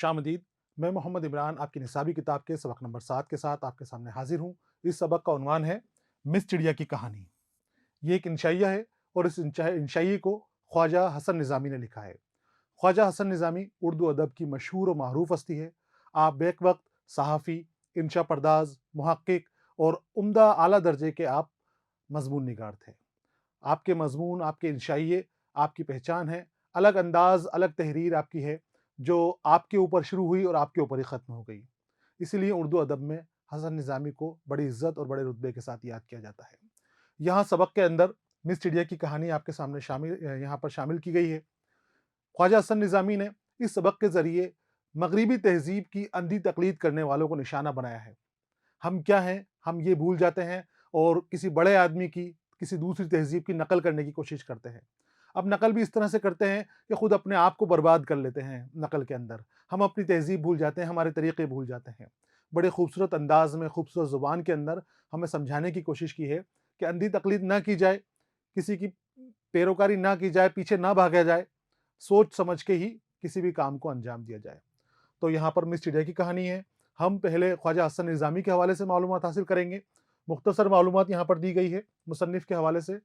खुशामदीद। मैं मोहम्मद इमरान आपकी निसाबी किताब के सबक नंबर 7 के साथ आपके सामने हाजिर हूँ। इस सबक का उन्वान है मिस चिड़िया की कहानी। ये एक इंशाइया है और इस इंशाइये को ख्वाजा हसन निज़ामी ने लिखा है। ख्वाजा हसन निज़ामी उर्दू अदब की मशहूर और मरूफ हस्ती है। आप बेक वक्त सहाफ़ी, इंशा परदाज, मुहक्किक और उम्दा आला दर्जे के आप मज़मून निगार थे। आपके मज़मून, आपके इंशाइये आपकी पहचान है। अलग अंदाज़, अलग तहरीर आपकी है, जो आपके ऊपर शुरू हुई और आपके ऊपर ही ख़त्म हो गई। इसीलिए उर्दू अदब में हसन निज़ामी को बड़ी इज़्ज़त और बड़े रुतबे के साथ याद किया जाता है। यहाँ सबक के अंदर मिस चिड़िया की कहानी आपके सामने यहाँ पर शामिल की गई है। ख्वाजा हसन निज़ामी ने इस सबक के ज़रिए मगरिबी तहज़ीब की अंधी तक़लीद करने वालों को निशाना बनाया है। हम क्या हैं, हम ये भूल जाते हैं और किसी बड़े आदमी की, किसी दूसरी तहज़ीब की नकल करने की कोशिश करते हैं। अब नकल भी इस तरह से करते हैं कि खुद अपने आप को बर्बाद कर लेते हैं नकल के अंदर। हम अपनी तहज़ीब भूल जाते हैं, हमारे तरीक़े भूल जाते हैं। बड़े खूबसूरत अंदाज़ में, खूबसूरत ज़ुबान के अंदर हमें समझाने की कोशिश की है कि अंधी तक़लीद ना की जाए, किसी की पैरोकारी ना की जाए, पीछे ना भागा जाए, सोच समझ के ही किसी भी काम को अंजाम दिया जाए। तो यहाँ पर मिस चिड़िया की कहानी है। हम पहले ख्वाजा हसन निज़ामी के हवाले से मालूमात हासिल करेंगे। मुख्तसर मालूमात यहाँ पर दी गई है मुसन्निफ़ के हवाले से।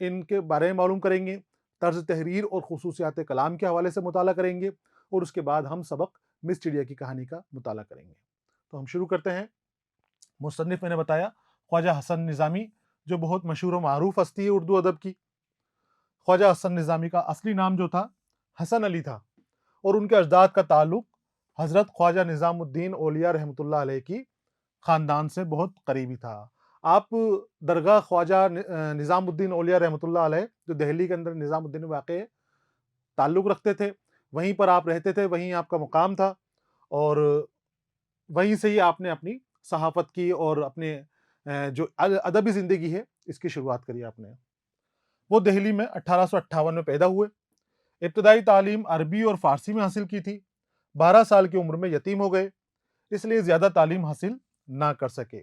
इनके बारे में मालूम करेंगे, तर्ज़ तहरीर और ख़ुसूसियात कलाम के हवाले से मुताला करेंगे और उसके बाद हम सबक मिस चिड़िया की कहानी का मुताला करेंगे। तो हम शुरू करते हैं। मुसन्निफ़ मैंने बताया ख्वाजा हसन निज़ामी, जो बहुत मशहूर और मारूफ हस्ती है उर्दू अदब की। ख्वाजा हसन निज़ामी का असली नाम जो था हसन अली था और उनके अजदाद का ताल्लुक हज़रत ख्वाजा निज़ामुद्दीन औलिया रहमतुल्लाह अलैह की ख़ानदान से बहुत करीबी था। आप दरगाह ख्वाजा निज़ामुद्दीन औलिया रहमतुल्लाह अलैह, जो दिल्ली के अंदर निज़ामुद्दीन में वाक़ है, ताल्लुक़ रखते थे। वहीं पर आप रहते थे, वहीं आपका मुक़ाम था और वहीं से ही आपने अपनी सहाफ़त की और अपने जो अदबी ज़िंदगी है, इसकी शुरुआत करी आपने। वो दिल्ली में 1858 में पैदा हुए। इब्तदाई तालीम अरबी और फ़ारसी में हासिल की थी। 12 साल की उम्र में यतीम हो गए, इसलिए ज़्यादा तालीम हासिल ना कर सके।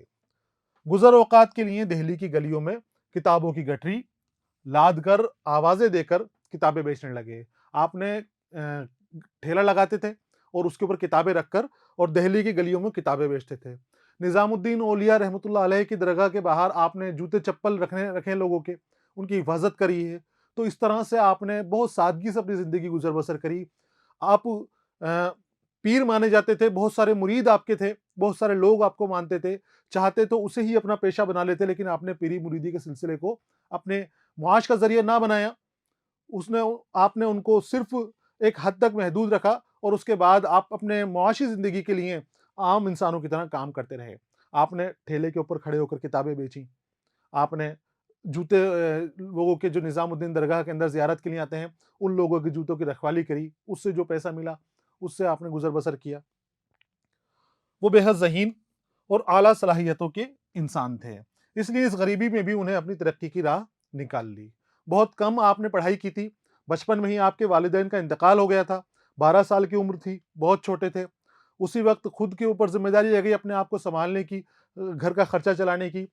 गुज़र औक़ात के लिए दिल्ली की गलियों में किताबों की गठरी लाद कर, आवाज़ें देकर किताबें बेचने लगे। आपने ठेला लगाते थे और उसके ऊपर किताबें रखकर और दिल्ली की गलियों में किताबें बेचते थे। निज़ामुद्दीन औलिया रहमतुल्लाह अलैह की दरगाह के बाहर आपने जूते-चप्पल रखे लोगों के, उनकी हिफ़ाज़त करी है। तो इस तरह से आपने बहुत सादगी से अपनी ज़िंदगी गुज़र-बसर करी। आप पीर माने जाते थे, बहुत सारे मुरीद आपके थे, बहुत सारे लोग आपको मानते थे। चाहते तो उसे ही अपना पेशा बना लेते, लेकिन आपने पीरी मुरीदी के सिलसिले को अपने मुआश का ज़रिया ना बनाया। उसने आपने उनको सिर्फ़ एक हद तक महदूद रखा और उसके बाद आप अपने मुआशी ज़िंदगी के लिए आम इंसानों की तरह काम करते रहे। आपने ठेले के ऊपर खड़े होकर किताबें बेची। आपने जूते लोगों के जो निज़ामुद्दीन दरगाह के अंदर ज़ियारत के लिए आते हैं, उन लोगों के जूतों की रखवाली करी। उससे जो पैसा मिला, उससे आपने गुज़र-बसर किया। वो बेहद ज़हीन और आला सलाहियतों के इंसान थे। इसलिए इस गरीबी में भी उन्हें अपनी तरक्की की राह निकाल ली। बहुत कम आपने पढ़ाई की थी। बचपन में ही आपके वालिदैन का इंतकाल हो गया था। 12 साल की उम्र थी, बहुत छोटे थे। उसी वक़्त खुद के ऊपर ज़िम्मेदारी आ गई अपने आप को सँभालने की, घर का खर्चा चलाने की।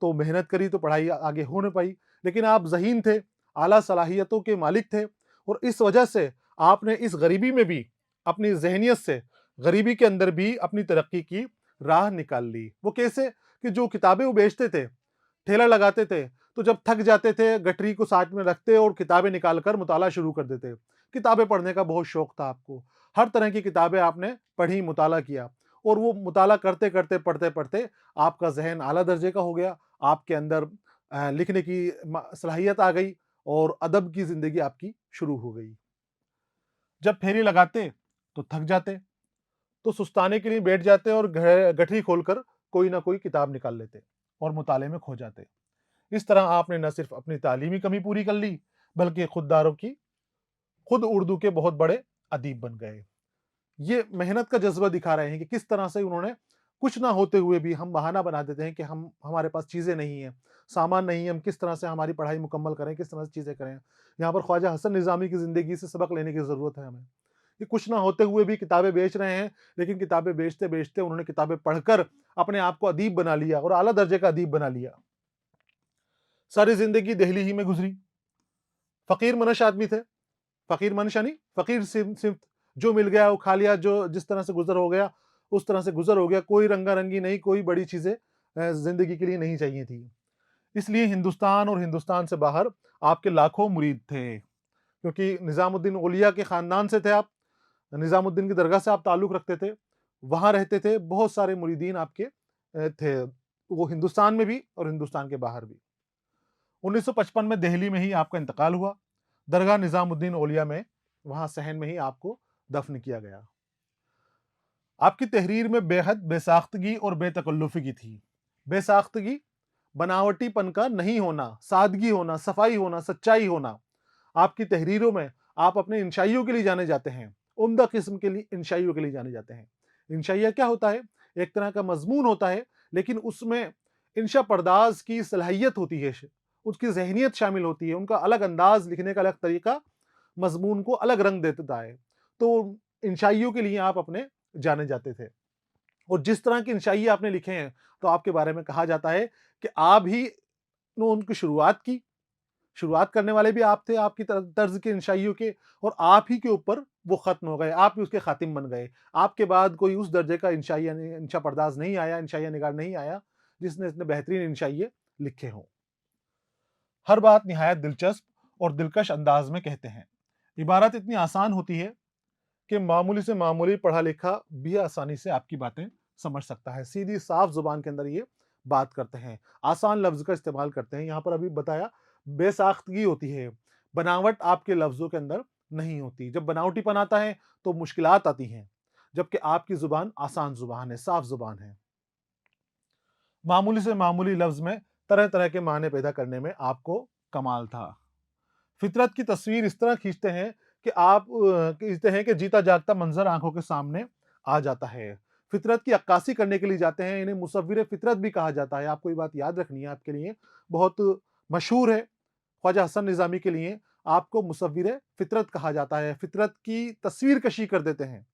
तो मेहनत करी तो पढ़ाई आगे हो नहीं पाई। लेकिन आप ज़हीन थे, आला सलाहियतों के मालिक थे और इस वजह से आपने इस गरीबी में भी अपनी ज़हनियत से, गरीबी के अंदर भी अपनी तरक्की की राह निकाल ली। वो कैसे? कि जो किताबें वो बेचते थे, ठेला लगाते थे, तो जब थक जाते थे, गठरी को साथ में रखते और किताबें निकाल कर मुताला शुरू कर देते। किताबें पढ़ने का बहुत शौक था आपको। हर तरह की किताबें आपने पढ़ी, मुताला किया और वो मुताला करते-करते, पढ़ते-पढ़ते आपका ज़हन आला दर्जे का हो गया। आपके अंदर लिखने की सलाहियत आ गई और अदब की ज़िंदगी आपकी शुरू हो गई। जब फेरी लगाते, तो थक जाते, तो सुस्ताने के लिए बैठ जाते और गठरी खोलकर कोई ना कोई किताब निकाल लेते और मुताले में खो जाते। इस तरह आपने न सिर्फ अपनी तालीमी कमी पूरी कर ली, बल्कि खुद उर्दू के बहुत बड़े अदीब बन गए। ये मेहनत का जज़्बा दिखा रहे हैं कि किस तरह से उन्होंने कुछ ना होते हुए भी हम बहाना बना देते हैं कि हमारे पास चीज़ें नहीं हैं, सामान नहीं है, हम किस तरह से हमारी पढ़ाई मुकम्मल करें, किस तरह से चीज़ें करें। यहाँ पर ख्वाजा हसन निज़ामी की ज़िंदगी से सबक लेने की ज़रूरत है हमें। कि कुछ ना होते हुए भी किताबें बेच रहे हैं, लेकिन किताबें बेचते-बेचते उन्होंने किताबें पढ़कर अपने आप को अदीब बना लिया और आला दर्जे का अदीब बना लिया। सारी ज़िंदगी दिल्ली ही में गुज़री। फ़कीर मनश आदमी थे। फ़कीर मनश यानी फ़कीर सिमत जो मिल गया वो खा लिया, जो जिस तरह से गुजर हो गया उस तरह से गुजर हो गया, कोई रंगा-रंगी नहीं, कोई बड़ी चीज़ें ज़िंदगी के लिए नहीं चाहिए थी। इसलिए हिंदुस्तान और हिंदुस्तान से बाहर आपके लाखों मुरीद थे, क्योंकि निज़ामुद्दीन औलिया के ख़ानदान से थे आप, निज़ामुद्दीन की दरगाह से आप ताल्लुक़ रखते थे, वहाँ रहते थे, बहुत सारे मुरीदीन आपके थे, वो हिंदुस्तान में भी और हिंदुस्तान के बाहर भी। 1955 में दिल्ली में ही आपका इंतकाल हुआ, दरगाह निज़ामुद्दीन औलिया में, वहाँ सहन में ही आपको दफ़न किया गया। आपकी तहरीर में बेहद बेसाख्तगी और बेतकल्लुफ़ी थी। बेसाख्तगी, बनावटीपन का नहीं होना, सादगी होना, सफाई होना, सच्चाई होना। आपकी तहरीरों में आप अपने इंशाइयों के लिए जाने जाते हैं, उम्दा किस्म के लिए इंशाइयों के लिए जाने जाते हैं। इंशाइया क्या होता है? एक तरह का मज़मून होता है, लेकिन उसमें इंशा पर्दाज़ की सलाहियत होती है, उसकी ज़हनियत शामिल होती है, उनका अलग अंदाज़, लिखने का अलग तरीका मज़मून को अलग रंग दे देता है। तो इंशाइयों के लिए आप अपने जाने जाते थे। और जिस तरह के इंशाइये आपने लिखे हैं, तो आपके बारे में कहा जाता है कि आप ही ने उनकी शुरुआत की। शुरुआत करने वाले भी आप थे, आपकी तर्ज के इंशाइयों के, और आप ही के ऊपर वो ख़त्म हो गए, आप ही उसके ख़ातिम बन गए। आपके बाद कोई उस दर्जे का इंशाइया नहीं, इंशा पर्दाज़ नहीं आया, इंशाइया निगार नहीं आया, जिसने इतने बेहतरीन इंशाइये लिखे हों। हर बात निहायत दिलचस्प और दिलकश अंदाज में कहते हैं। इबारत इतनी आसान होती है कि मामूली से मामूली पढ़ा-लिखा भी आसानी से आपकी बातें समझ सकता है। सीधी साफ ज़ुबान के अंदर ये बात करते हैं, आसान लफ्ज़ का इस्तेमाल करते हैं। यहाँ पर अभी बताया बेसाख्तगी होती है, बनावट आपके लफ्ज़ों के अंदर नहीं होती। जब बनावटीपन आता है तो मुश्किलात आती हैं, जबकि आपकी ज़ुबान आसान ज़ुबान है, साफ ज़ुबान है। मामूली से मामूली लफ्ज़ में तरह-तरह के माने पैदा करने में आपको कमाल था। फितरत की तस्वीर इस तरह खींचते हैं कि आप खींचते हैं कि जीता जागता मंजर आंखों के सामने आ जाता है। फितरत की अक्कासी करने के लिए जाते हैं, इन्हें मुसव्विर फितरत भी कहा जाता है। आपको ये बात याद रखनी है, आपके लिए बहुत मशहूर है। ख्वाजा हसन निज़ामी के लिए आपको मुसव्विर फितरत कहा जाता है। फितरत की तस्वीर कशी कर देते हैं,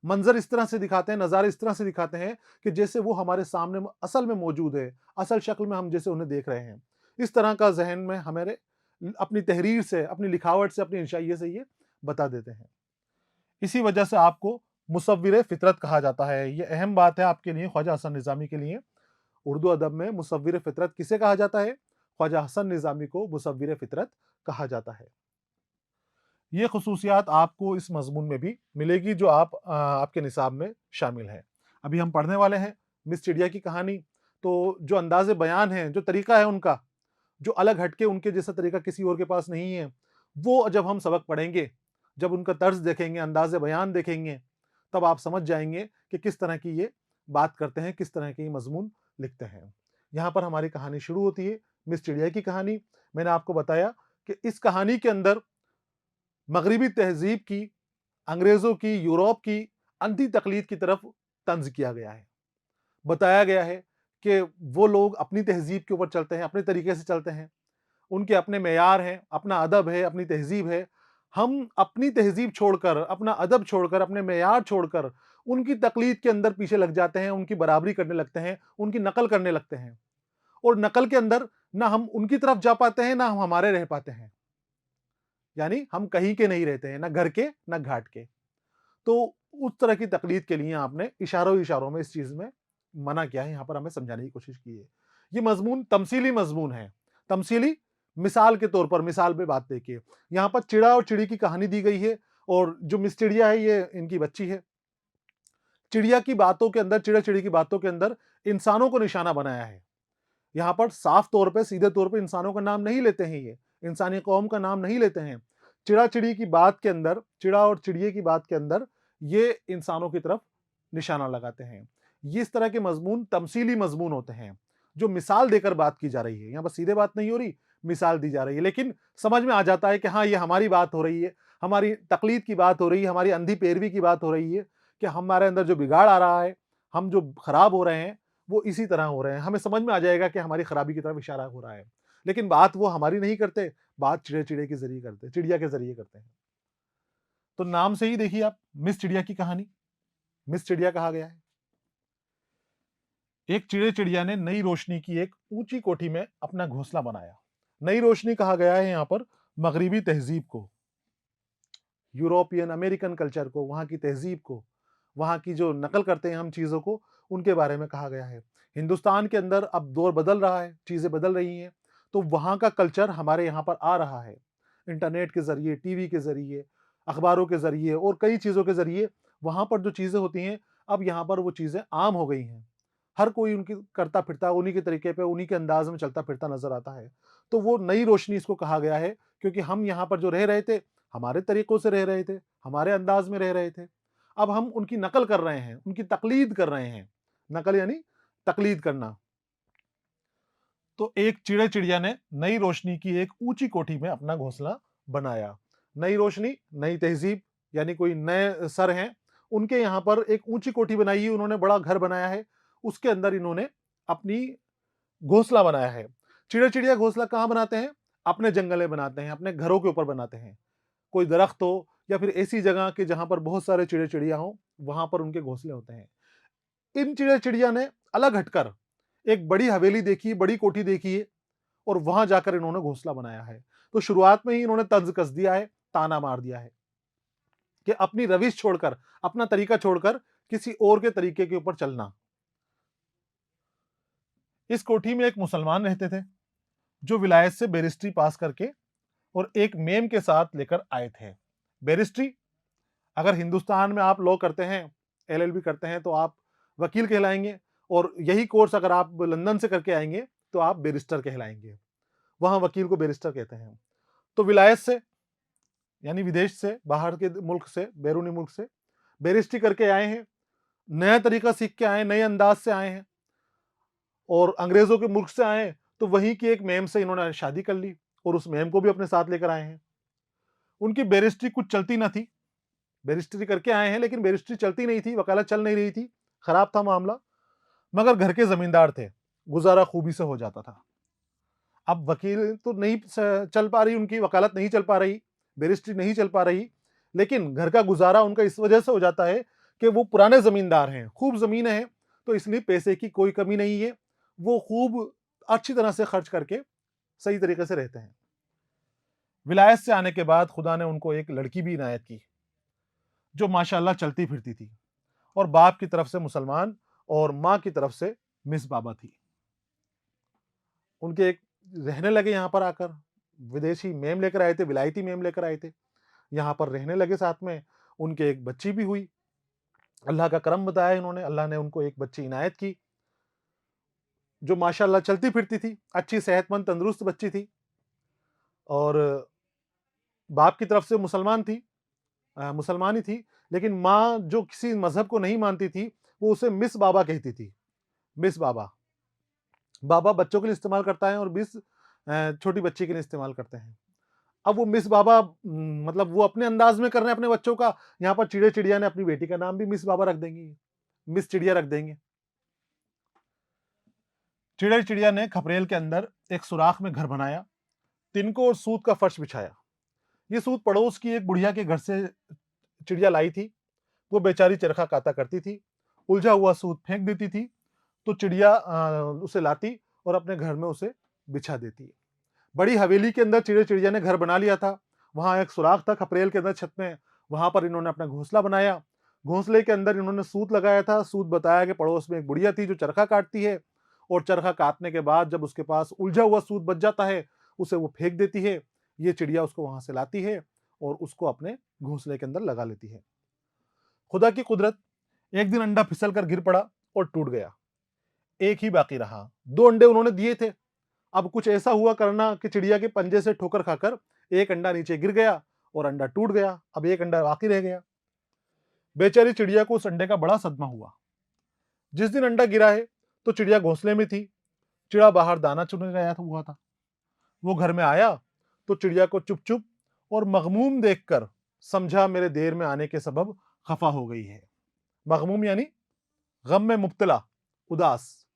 मंजर इस तरह से दिखाते हैं, नज़ारे इस तरह से दिखाते हैं कि जैसे वो हमारे सामने असल में मौजूद है, असल शक्ल में हम जैसे उन्हें देख रहे हैं। इस तरह का ज़हन में हमारे अपनी तहरीर से, अपनी लिखावट से, अपनी इंशाइये से ये बता देते हैं। इसी वजह से आपको मुसव्विर फितरत कहा जाता है। ये अहम बात है आपके लिए, ख्वाजा हसन निज़ामी के लिए। उर्दू अदब में मुसव्विर फितरत किसे कहा जाता है? ख्वाजा हसन निज़ामी को मुसव्विर फितरत कहा जाता है। ये खसूसियात आपको इस मज़मून में भी मिलेगी जो आपके निसाब में शामिल है। अभी हम पढ़ने वाले हैं मिस चिड़िया की कहानी। तो जो अंदाज़े बयान है, जो तरीका है उनका, जो अलग हट के उनके जैसा तरीका किसी और के पास नहीं है, वो जब हम सबक पढ़ेंगे, जब उनका तर्ज देखेंगे, अंदाज़े बयान देखेंगे, तब आप समझ जाएँगे कि किस तरह की ये बात करते हैं, किस तरह के ये मज़मून लिखते हैं। यहाँ पर हमारी कहानी शुरू होती है, मिस चिड़िया की कहानी। मैंने आपको बताया कि इस कहानी के अंदर मगरिबी तहज़ीब की, अंग्रेज़ों की, यूरोप की अंधी तक़लीद की तरफ तंज़ किया गया है। बताया गया है कि वो लोग अपनी तहज़ीब के ऊपर चलते हैं, अपने तरीके से चलते हैं। उनके अपने मेयार हैं, अपना अदब है, अपनी तहज़ीब है। हम अपनी तहज़ीब छोड़कर, अपना अदब छोड़कर, अपने मेयार छोड़कर उनकी तक़लीद के अंदर पीछे लग जाते हैं, उनकी बराबरी करने लगते हैं, उनकी नकल करने लगते हैं। और नकल के अंदर ना हम उनकी तरफ जा पाते हैं, ना हम हमारे रह पाते हैं। यानी हम कहीं के नहीं रहते हैं, ना घर के, ना घाट के। तो उस तरह की तकलीद के लिए आपने इशारों-इशारों में इस चीज़ में मना किया है, यहाँ पर हमें समझाने की कोशिश की है। ये मज़मून तमसीली मज़मून है। तमसीली मिसाल के तौर पर, मिसाल पे बात देखिए। यहाँ पर चिड़ा और चिड़ी की कहानी दी गई है और जो मिस चिड़िया है ये इनकी बच्ची है। चिड़िया की बातों के अंदर, चिड़ा-चिड़ी की बातों के अंदर इंसानों को निशाना बनाया है। यहाँ पर साफ तौर पे, सीधे तौर पे इंसानों का नाम नहीं लेते हैं ये, इंसानी कौम का नाम नहीं लेते हैं। चिड़ा-चिड़ी की बात के अंदर, चिड़ा और चिड़िए की बात के अंदर ये इंसानों की तरफ निशाना लगाते हैं। ये इस तरह के मज़मून तमसीली मज़मून होते हैं, जो मिसाल देकर बात की जा रही है। यहाँ पर सीधे बात नहीं हो रही, मिसाल दी जा रही है। लेकिन समझ में आ जाता है कि हाँ, ये हमारी बात हो रही है, हमारी तक़लीद की बात हो रही है, हमारी अंधी पैरवी की बात हो रही है कि हमारे अंदर जो बिगाड़ आ रहा है, हम जो खराब हो रहे हैं, वो इसी तरह हो रहे हैं। हमें समझ में आ जाएगा कि हमारी खराबी की तरफ इशारा हो रहा है। लेकिन बात वो हमारी नहीं करते, बात चिड़े-चिड़े के ज़रिए करते हैं, चिड़िया के ज़रिए करते हैं। तो नाम से ही देखिए आप, मिस चिड़िया की कहानी, मिस चिड़िया कहा गया है। एक चिड़िया ने नई रोशनी की एक ऊँची कोठी में अपना घोंसला बनाया। नई रोशनी कहा गया है यहाँ पर मगरिबी तहज़ीब को। यूरोपियन अमेरिकन कल्चर को, वहाँ की तहज़ीब को, वहाँ की जो नकल करते हैं हम चीज़ों को, उनके बारे में कहा गया है। हिंदुस्तान के अंदर अब दौर बदल रहा है, चीज़ें बदल रही हैं, तो वहाँ का कल्चर हमारे यहाँ पर आ रहा है। इंटरनेट के ज़रिए, टीवी के ज़रिए, अखबारों के ज़रिए और कई चीज़ों के ज़रिए वहाँ पर जो चीज़ें होती हैं, अब यहाँ पर वो चीज़ें आम हो गई हैं। हर कोई उनकी करता-फिरता, उन्हीं के तरीके पे, उन्हीं के अंदाज़ में चलता-फिरता नज़र आता है। तो वो नई रोशनी इसको कहा गया है, क्योंकि हम यहाँ पर जो रह रहे थे, हमारे तरीकों से रह रहे थे, हमारे अंदाज़ में रह रहे थे। अब हम उनकी नकल कर रहे हैं, उनकी तक़लीद कर रहे हैं। नकल यानी तक़लीद करना। तो एक चिड़िया ने नई रोशनी की एक ऊँची कोठी में अपना घोंसला बनाया। नई रोशनी, नई तहज़ीब, यानी कोई नए सर हैं, उनके यहाँ पर एक ऊँची कोठी बनाई है, उन्होंने बड़ा घर बनाया है, उसके अंदर इन्होंने अपनी घोंसला बनाया है। चिड़िया घोंसला कहाँ बनाते हैं? अपने जंगल में बनाते हैं, अपने घरों के ऊपर बनाते हैं। कोई दरख्त हो या फिर ऐसी जगह कि जहाँ पर बहुत सारे चिड़िया हों, वहाँ पर उनके घोंसले होते हैं। इन चिड़िया ने अलग हटकर एक बड़ी हवेली देखी, बड़ी कोठी देखी है और वहाँ जाकर इन्होंने घोंसला बनाया है। तो शुरुआत में ही इन्होंने तंज़ कस दिया है, ताना मार दिया है कि अपनी रविश छोड़कर, अपना तरीका छोड़कर किसी और के तरीके के ऊपर चलना। इस कोठी में एक मुसलमान रहते थे, जो विलायत से बैरिस्ट्री पास करके और एक मेम के साथ लेकर आए थे। बैरिस्ट्री, अगर हिंदुस्तान में आप लॉ करते हैं, एलएलबी करते हैं, तो आप वकील कहलाएँगे और यही कोर्स अगर आप लंदन से करके आएँगे, तो आप बैरिस्टर कहलाएँगे। वहाँ वकील को बैरिस्टर कहते हैं। तो विलायत से, यानी विदेश से, बाहर के मुल्क से, बैरूनी मुल्क से बैरिस्ट्री करके आए हैं, नया तरीका सीख के आए हैं, नए अंदाज से आए हैं और अंग्रेज़ों के मुल्क से आए हैं, तो वहीं की एक मेम से इन्होंने शादी कर ली और उस मेम को भी अपने साथ लेकर आए हैं। उनकी बैरिस्ट्री कुछ चलती ना थी, बैरिस्ट्री करके आए हैं, लेकिन बैरिस्ट्री चलती नहीं थी, वकालत चल नहीं रही थी, खराब था मामला, मगर घर के ज़मींदार थे, गुज़ारा खूबी से हो जाता था। अब वकील तो नहीं चल पा रही, उनकी वकालत नहीं चल पा रही, बैरिस्ट्री नहीं चल पा रही, लेकिन घर का गुज़ारा उनका इस वजह से हो जाता है कि वो पुराने ज़मींदार हैं, खूब ज़मीनें हैं, तो इसलिए पैसे की कोई कमी नहीं है, वो खूब अच्छी तरह से खर्च करके सही तरीके से रहते हैं। विलायत से आने के बाद खुदा ने उनको एक लड़की भी इनायत की, जो माशाअल्लाह चलती-फिरती थी और बाप की तरफ से मुसलमान और माँ की तरफ से मिस बाबा थी। उनके एक रहने लगे यहाँ पर आकर, विदेशी मेम लेकर आए थे, विलायती मेम लेकर आए थे। यहाँ पर रहने लगे साथ में, उनके एक बच्ची भी हुई। अल्लाह का करम बताया इन्होंने, अल्लाह ने उनको एक बच्ची इनायत की, जो माशाअल्लाह चलती-फिरती थी, अच्छी सेहतमंद तंदुरुस्त बच्ची थी और बाप की तरफ से मुसलमान थी, मुसलमान ही थी, लेकिन माँ जो किसी मज़हब को नहीं मानती थी, वो उसे मिस बाबा कहती थी, मिस बाबा। बाबा बच्चों के लिए इस्तेमाल करता है और मिस छोटी बच्ची के लिए इस्तेमाल करते हैं। अब वो मिस बाबा मतलब वो अपने अंदाज में कर रहे हैं अपने बच्चों का, यहाँ पर चिड़िया ने अपनी बेटी का नाम भी मिस बाबा रख देंगी, मिस चिड़िया रख देंगे। चिड़िया ने खपरेल के अंदर एक सुराख में घर बनाया, तिनको और सूत का फर्श बिछाया। ये सूत पड़ोस की एक बुढ़िया के घर से चिड़िया लाई थी, वो बेचारी चरखा काता करती थी, उलझा हुआ सूत फेंक देती थी, तो चिड़िया उसे लाती और अपने घर में उसे बिछा देती। बड़ी हवेली के अंदर चिड़िया ने घर बना लिया था, वहाँ एक सुराख था खपरेल के अंदर छत में, वहाँ पर इन्होंने अपना घोंसला बनाया। घोंसले के अंदर इन्होंने सूत लगाया था, सूत बताया कि पड़ोस में एक बुढ़िया थी जो चरखा काटती है और चरखा काटने के बाद जब उसके पास उलझा हुआ सूत बच जाता है, उसे वो फेंक देती है। ये चिड़िया उसको वहाँ से लाती है और उसको अपने घोंसले के अंदर लगा लेती है। खुदा की कुदरत, एक दिन अंडा फिसल कर गिर पड़ा और टूट गया। एक ही बाकी रहा। 2 अंडे उन्होंने दिए थे। अब कुछ ऐसा हुआ करना कि चिड़िया के पंजे से ठोकर खाकर एक अंडा नीचे गिर गया और अंडा टूट गया। अब एक अंडा बाकी रह गया। बेचारी चिड़िया को उस अंडे का बड़ा सदमा हुआ। जिस दिन अंडा गिरा है तो चिड़िया घोंसले में थी। चिड़ा बाहर दाना चुनने गया हुआ था। वो घर में आया तो चिड़िया को चुप-चुप और मगमूम देखकर समझा मेरे देर में आने के सबब खफा हो गई है। मगमूम यानी गम में मुब्तला, उदास।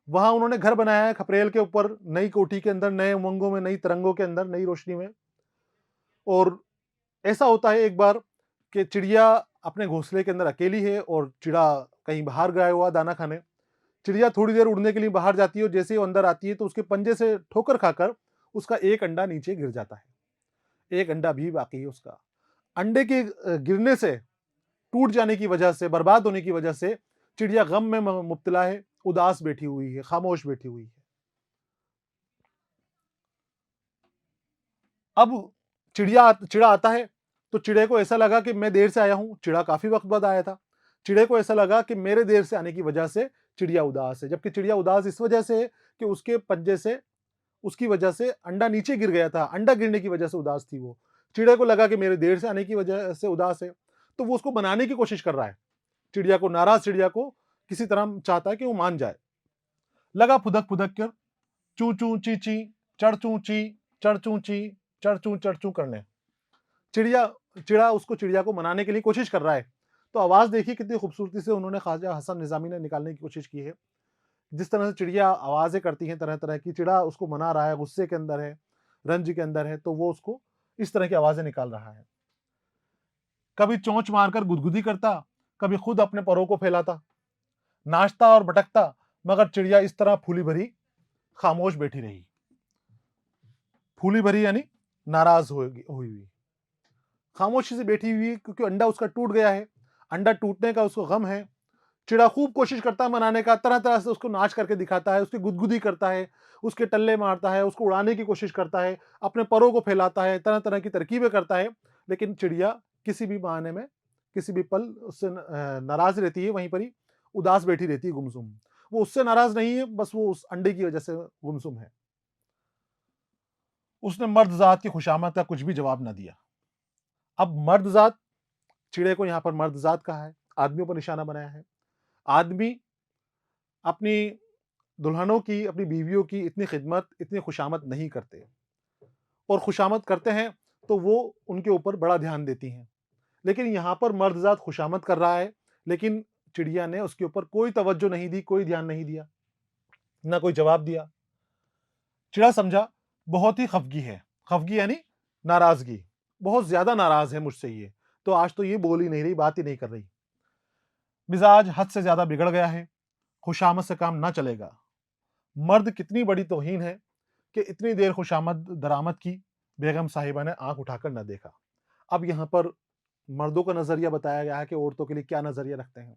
वहां उन्होंने घर बनाया है खपरेल के ऊपर, नई कोठी के अंदर, नए उमंगों में, नई तरंगों के अंदर, नई रोशनी में। और ऐसा होता है एक बार कि चिड़िया अपने घोंसले के अंदर अकेली है और चिड़ा कहीं बाहर गया हुआ दाना खाने। चिड़िया थोड़ी देर उड़ने के लिए बाहर जाती है और जैसे ही वो अंदर आती है तो उसके पंजे से ठोकर खाकर उसका एक अंडा नीचे गिर जाता है। एक अंडा भी बाकी है उसका। अंडे के गिरने से, टूट जाने की वजह से, बर्बाद होने की वजह से चिड़िया गम में मुब्तला है, उदास बैठी हुई है, खामोश बैठी हुई है। अब चिड़ा आता है, तो चिड़े को ऐसा लगा कि मैं देर से आया हूं। चिड़ा काफी वक्त बाद आया था। चिड़े को ऐसा लगा कि मेरे देर से आने की वजह से चिड़िया उदास है, जबकि चिड़िया उदास इस वजह से है कि उसके पंजे से, उसकी वजह से अंडा नीचे गिर गया था। अंडा गिरने की वजह से उदास थी वो। चिड़े को लगा कि मेरे देर से आने की वजह से उदास है, तो वो उसको बनाने की कोशिश कर रहा है। चिड़िया को, नाराज चिड़िया को किसी तरह चाहता है कि वो मान जाए। लगा फुदक फुदक कर चू चू ची ची, चढ़ चू ची, चढ़ चू ची, चढ़ चू करने। चिड़िया चिड़ा उसको, चिड़िया को मनाने के लिए कोशिश कर रहा है। तो आवाज देखिए कितनी खूबसूरती से उन्होंने ख्वाजा हसन निजामी ने निकालने की कोशिश की है। जिस तरह से चिड़िया आवाजें करती हैं तरह तरह की, चिड़ा उसको मना रहा है, गुस्से के अंदर है, रंज के अंदर है, तो वो उसको इस तरह की आवाजें निकाल रहा है। कभी चोंच मारकर गुदगुदी करता, कभी खुद अपने परों को फैलाता, नाचता और भटकता, मगर चिड़िया इस तरह फूली भरी खामोश बैठी रही। फूली भरी यानी नाराज हुई हुई, खामोशी से बैठी हुई, क्योंकि अंडा उसका टूट गया है। अंडा टूटने का उसको गम है। चिड़ा खूब कोशिश करता है मनाने का, तरह तरह से उसको नाच करके दिखाता है, उसकी गुदगुदी करता है, उसके टल्ले मारता है, उसको उड़ाने की कोशिश करता है, अपने परों को फैलाता है, तरह तरह की तरकीबें करता है। लेकिन चिड़िया किसी भी बहाने में, किसी भी पल उससे नाराज रहती है, वहीं पर ही उदास बैठी रहती है, गुमसुम। वो उससे नाराज नहीं है, बस वो उस अंडे की वजह से गुमसुम है। उसने मर्द जात की खुशामद का कुछ भी जवाब न दिया। अब मर्द जात, चिड़े को यहाँ पर मर्द जात कहा है, आदमियों पर निशाना बनाया है। आदमी अपनी दुल्हनों की, अपनी बीवियों की इतनी खिदमत, इतनी खुशामद नहीं करते, और खुशामद करते हैं तो वो उनके ऊपर बड़ा ध्यान देती हैं। लेकिन यहाँ पर मर्दजात खुशामद कर रहा है, लेकिन चिड़िया ने उसके ऊपर कोई तवज्जो नहीं दी, कोई ध्यान नहीं दिया, ना कोई जवाब दिया। चिड़ा समझा बहुत ही खफगी है। खफगी यानी नाराजगी, बहुत ज्यादा नाराज है मुझसे ये, तो आज तो ये बोल ही नहीं रही, बात ही नहीं कर रही। मिजाज हद से ज्यादा बिगड़ गया है, खुशामद से काम ना चलेगा। मर्द कितनी बड़ी तौहीन है कि इतनी देर खुशामद दरामद की, बेगम साहिबा ने आंख उठाकर न देखा। अब यहाँ पर मर्दों का नजरिया बताया गया है कि औरतों के लिए क्या नजरिया रखते हैं।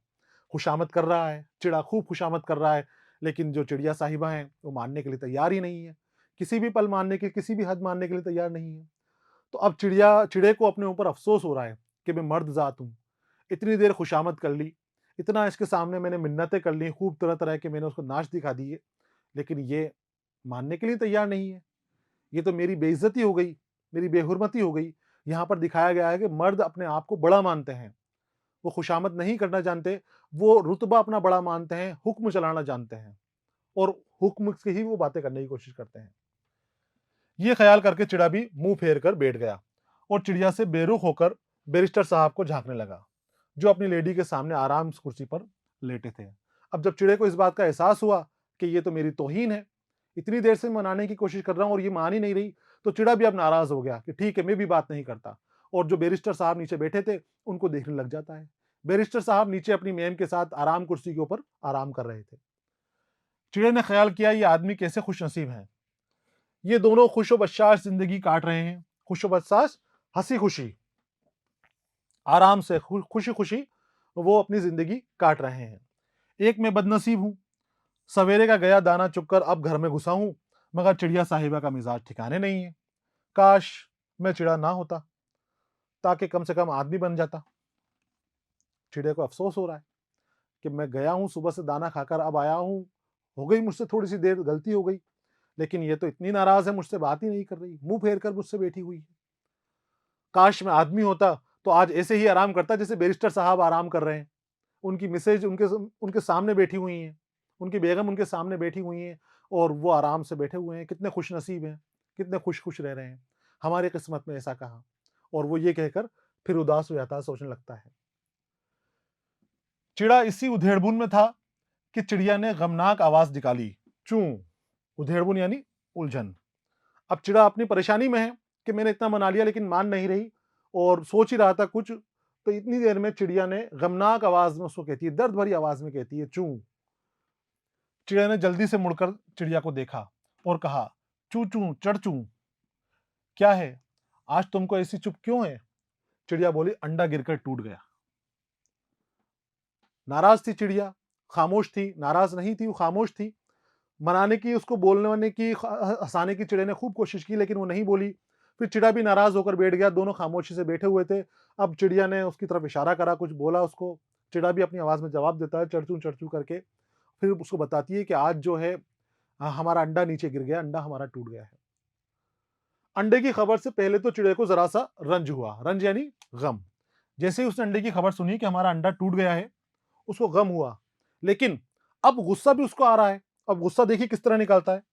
खुशामद कर रहा है चिड़ा, खूब खुशामद कर रहा है, लेकिन जो चिड़िया साहिबा हैं वो मानने के लिए तैयार ही नहीं है। किसी भी पल मानने के, किसी भी हद मानने के लिए तैयार नहीं है। तो अब चिड़े को अपने ऊपर अफसोस हो रहा है कि मैं मर्द जात हूँ, इतनी देर खुशामद कर ली, इतना इसके सामने मैंने मिन्नतें कर ली, खूब तरह तरह के मैंने उसको नाच दिखा दिए, लेकिन ये मानने के लिए तैयार नहीं है। ये तो मेरी बेइज्जती हो गई, मेरी बेहुरमती हो गई। यहाँ पर दिखाया गया है कि मर्द अपने आप को बड़ा मानते हैं, वो खुशामद नहीं करना जानते, वो रुतबा अपना बड़ा मानते हैं, हुक्म चलाना जानते हैं, और हुक्म से ही वो बातें करने की कोशिश करते हैं। ये ख्याल करके चिड़ा भी मुंह फेर कर बैठ गया, और चिड़िया से बेरुख होकर बैरिस्टर साहब को झांकने लगा, जो अपनी लेडी के सामने आराम से कुर्सी पर लेटे थे। अब जब चिड़े को इस बात का एहसास हुआ कि ये तो मेरी तौहीन है, इतनी देर से मनाने की कोशिश कर रहा हूं और ये मान ही नहीं रही, तो चिड़ा भी अब नाराज हो गया कि ठीक है, मैं भी बात नहीं करता। और जो बैरिस्टर साहब नीचे बैठे थे उनको देखने लग जाता है। बैरिस्टर साहब नीचे अपनी मेम के साथ आराम कुर्सी के ऊपर आराम कर रहे थे। चिड़े ने ख्याल किया, ये आदमी कैसे खुशनसीब हैं, ये दोनों खुशो बशाश जिंदगी काट रहे हैं। खुशो बशाश, हंसी खुशी, आराम से खुशी खुशी वो अपनी जिंदगी काट रहे हैं। एक मैं बदनसीब हूं, सवेरे का गया दाना चुगकर अब घर में घुसा हूं, मगर चिड़िया साहिबा का मिजाज ठिकाने नहीं है। काश मैं चिड़ा ना होता, ताकि कम से कम आदमी बन जाता। चिड़िया को अफसोस हो रहा है कि मैं गया हूं सुबह से दाना खाकर, अब आया हूं, हो गई मुझसे थोड़ी सी देर, गलती हो गई, लेकिन ये तो इतनी नाराज है, मुझसे बात ही नहीं कर रही, मुंह फेर कर मुझसे बैठी हुई है। काश मैं आदमी होता तो आज ऐसे ही आराम करता जैसे बैरिस्टर साहब आराम कर रहे हैं। उनकी मिसेज उनके उनके सामने बैठी हुई हैं, उनकी बेगम उनके सामने बैठी हुई हैं, और वो आराम से बैठे हुए हैं। कितने खुशनसीब हैं, कितने खुश-खुश रह रहे हैं। हमारी किस्मत में ऐसा कहा। और वो ये कहकर फिर उदास हो जाता है, सोचने लगता है। चिड़ा इसी उधेड़बुन में था कि चिड़िया ने गमनाक आवाज निकाली, चूं। उधेड़बुन यानी उलझन। अब चिड़ा अपनी परेशानी में है कि मैंने इतना मना लिया लेकिन मान नहीं रही, और सोच ही रहा था कुछ। तो इतनी देर में चिड़िया ने गमनाक आवाज में उसको कहती है, दर्द भरी आवाज में कहती है, चूं। चिड़िया ने जल्दी से मुड़कर चिड़िया को देखा और कहा, चू चू चढ़ चू, क्या है, आज तुमको ऐसी चुप क्यों है? चिड़िया बोली अंडा गिरकर टूट गया। नाराज थी चिड़िया, खामोश थी, नाराज नहीं थी, वो खामोश थी। मनाने की, उसको बोलने वाने की, हंसाने की चिड़िया ने खूब कोशिश की, लेकिन वो नहीं बोली। फिर चिड़ा भी नाराज होकर बैठ गया। दोनों खामोशी से बैठे हुए थे। अब चिड़िया ने उसकी तरफ इशारा करा, कुछ बोला उसको। चिड़ा भी अपनी आवाज में जवाब देता है, चड़चू चड़चू करके। फिर उसको बताती है कि आज जो है हमारा अंडा नीचे गिर गया, अंडा हमारा टूट गया है। अंडे की खबर से पहले तो चिड़िया को जरा सा रंज हुआ, रंज यानी गम। जैसे ही उसने अंडे की खबर सुनी कि हमारा अंडा टूट गया है, उसको गम हुआ। लेकिन अब गुस्सा भी उसको आ रहा है। अब गुस्सा देखिए किस तरह निकलता है।